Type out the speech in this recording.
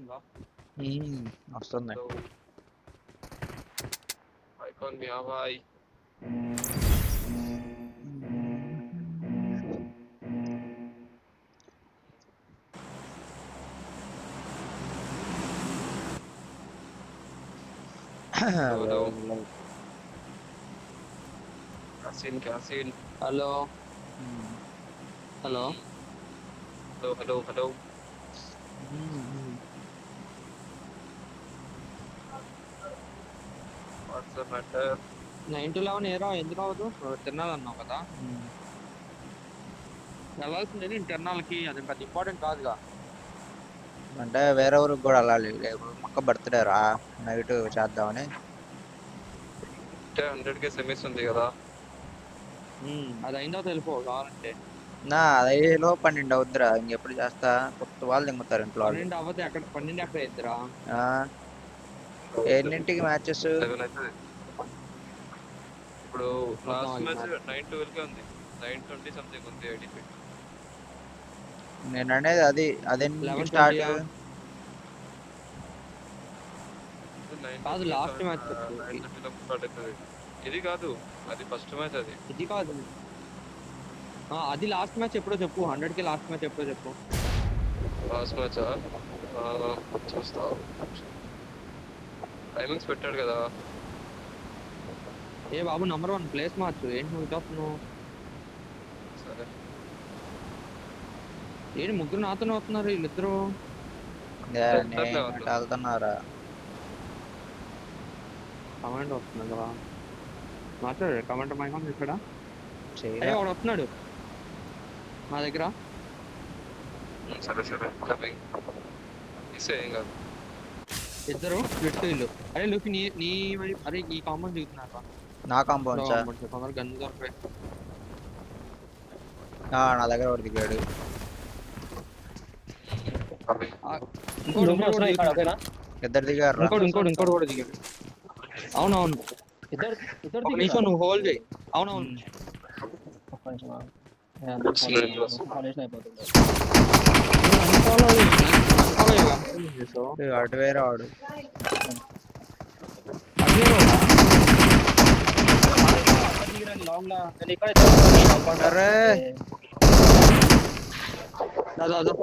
వస్తుందా? వస్తుంది. ఐకాన్ మీ భాయ్. హలో క్యాసిన్ hello hello hello hello. What's the matter? 9-11 ఏరా ఎందుకు అవ్వదు? తిరణాలన్నావు కదా, వెళ్ళాల్సిందే నేను తిరణాలకి. అది పెద్ద ఇంపార్టెంట్ కాదుగా. అంటే వేరే ఊరికి కూడా వెళ్ళాలి. మొక్క బర్త్డే రా, నైట్ చేద్దామని. 100K సెమిస్ ఉంది కదా. అది అయిన తర్వాత వెళ్ళిపో కావాలంటే. అదే లో 12 అవుద్దిరా, ఇంకెప్పుడు చేస్తా. కొత్త వాళ్ళు దింగుతారు ఇంట్లో వాళ్ళు. 12 అవ్వదు. 12 ఎక్కడ ఇద్దరా? ఎన్నింటికి మ్యాచెస్? 7 అవుతుంది ఇప్పుడు. లాస్ట్ మ్యాచ్ 9-12 ఉంది. 9:20 సంథింగ్ ఉంది ఐడిపి. నేను అనేది అది అదెన్నింటికి స్టార్ట్? కాదు, లాస్ట్ మ్యాచ్. 9:30 స్టార్ట్ అవుతుంది. ఇది కాదు, అది ఫస్ట్ మ్యాచ్. అది ఇది కాదు, అది లాస్ట్ మ్యాచ్ ఎప్పుడో చెప్పు. 100K లాస్ట్ మ్యాచ్ ఎప్పుడో చెప్పు. లాస్ట్ మ్యాచ్ చూస్తా. టైమింగ్స్ పెట్టాడు కదా. ఏ బాబు, నంబర్ 1 ప్లేస్ మార్చు. ఏంటి నువ్వు చూస్తున్నావు? సరే ఏంటి ముగ్గురు నాతోనే వస్తున్నారు వీళ్ళిద్దరు? వెళ్తున్నారా? కమాండ్ వస్తున్నాడు కదా, మాట్లాడు. కమాండ్ మైకాన్ ఇక్కడ. అయ్యో వాడు వస్తున్నాడు మా దగ్గర. సరే సరే ఏం కాదు. ఇద్దరు స్ప్లిట్ ఇల్లు. అరే లుక్ నీ వైపు. అరే ఈ కాంపౌండ్ దిగుతున్నారు. నా కాంపౌండ్ కొందరు గన్ దొరికాయి. నా దగ్గర ఒకటి దిగాడు. ఇద్దరు దిగారు. ఇంకోటి కూడా దిగాడు. అవునవును, ఇద్దరు. నువ్వు హోల్డ్ చేయి. అవునవును. అటు వేరే వాడు. దాదా